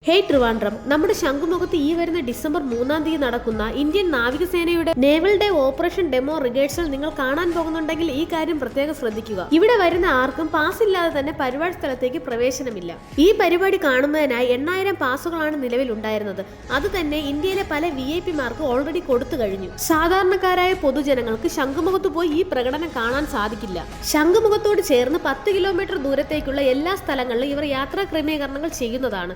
Hey Trivandrum, നമ്മുടെ ശംഖുമുഖത്ത് ഈ വരുന്ന ഡിസംബർ 3-ാം തീയതി നടക്കുന്ന ഇന്ത്യൻ നാവികസേനയുടെ naval day operation demo rehearsal നിങ്ങൾ കാണാൻ പോകുന്നുണ്ടെങ്കിൽ ഈ കാര്യം പ്രത്യേകം ശ്രദ്ധിക്കുക. ഇവിടെ വരുന്ന ആർക്കും പാസ് ഇല്ലാതെ തന്നെ പരിപാടി സ്ഥലത്തേക്ക് പ്രവേശനമില്ല. ഈ പരിപാടി കാണുന്നതിനായി 8000 പാസുകളാണ് നിലവിൽ ഉണ്ടായിരുന്നത്. അത് തന്നെ ഇന്ത്യയിലെ പല VIP-മാർക്ക് ഓൾറെഡി കൊടുത്തു കഴിഞ്ഞു. സാധാരണക്കാരായ പൊതുജനങ്ങൾക്ക് ശംഖുമുഖത്ത് പോയി ഈ പ്രകടനം കാണാൻ സാധിക്കില്ല. ശംഖുമുഖത്തോട് ചേർന്ന് 10 കിലോമീറ്റർ ദൂരത്തേക്കുള്ള എല്ലാ സ്ഥലങ്ങളിലും ഇവർ യാത്രാ ക്രമീകരണങ്ങൾ ചെയ്യുന്നതാണ്.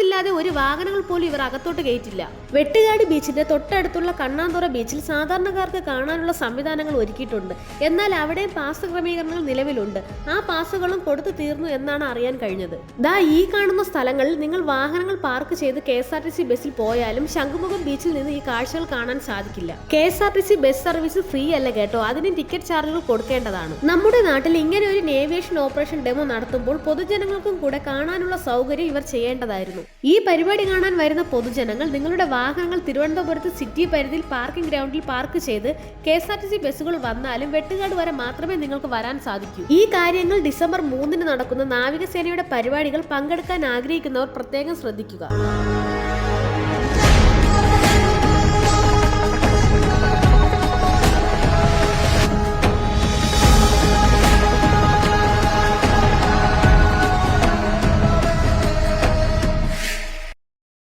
ഇല്ലാതെ ഒരു വാഹനങ്ങൾ പോലും ഇവർ അകത്തോട്ട് കയറ്റില്ല. വെട്ടുകാട് ബീച്ചിന്റെ തൊട്ടടുത്തുള്ള കണ്ണാന്തുറ ബീച്ചിൽ സാധാരണക്കാർക്ക് കാണാനുള്ള സംവിധാനങ്ങൾ ഒരുക്കിയിട്ടുണ്ട്. എന്നാൽ അവിടെയും പാസ് ക്രമീകരണങ്ങൾ നിലവിലുണ്ട്. ആ പാസുകളും കൊടുത്തു തീർന്നു എന്നാണ് അറിയാൻ കഴിഞ്ഞത്. ഈ കാണുന്ന സ്ഥലങ്ങളിൽ നിങ്ങൾ വാഹനങ്ങൾ പാർക്ക് ചെയ്ത് KSRTC ബസ്സിൽ പോയാലും ശംഖുമുഖം ബീച്ചിൽ നിന്ന് ഈ കാഴ്ചകൾ കാണാൻ സാധിക്കില്ല. KSRTC ബസ് സർവീസ് ഫ്രീ അല്ല കേട്ടോ, അതിന് ടിക്കറ്റ് ചാർജുകൾ കൊടുക്കേണ്ടതാണ്. നമ്മുടെ നാട്ടിൽ ഇങ്ങനെ ഒരു നേവിയേഷൻ ഓപ്പറേഷൻ ഡെമോ നടത്തുമ്പോൾ പൊതുജനങ്ങൾക്കും കൂടെ കാണാനുള്ള സൗകര്യം ഇവർ ചെയ്യേണ്ടതായിരുന്നു. ഈ പരിപാടി കാണാൻ വരുന്ന പൊതുജനങ്ങൾ നിങ്ങളുടെ വാഹനങ്ങൾ തിരുവനന്തപുരത്ത് സിറ്റി പരിധിയിൽ പാർക്കിംഗ് ഗ്രൗണ്ടിൽ പാർക്ക് ചെയ്ത് KSRTC ബസ്സുകൾ വന്നാലും വെട്ടുകാട് വരെ മാത്രമേ നിങ്ങൾക്ക് വരാൻ സാധിക്കൂ. ഈ കാര്യങ്ങൾ ഡിസംബർ 3-ന് നടക്കുന്ന നാവികസേനയുടെ പരിപാടികൾ പങ്കെടുക്കാൻ ആഗ്രഹിക്കുന്നവർ പ്രത്യേകം ശ്രദ്ധിക്കുക.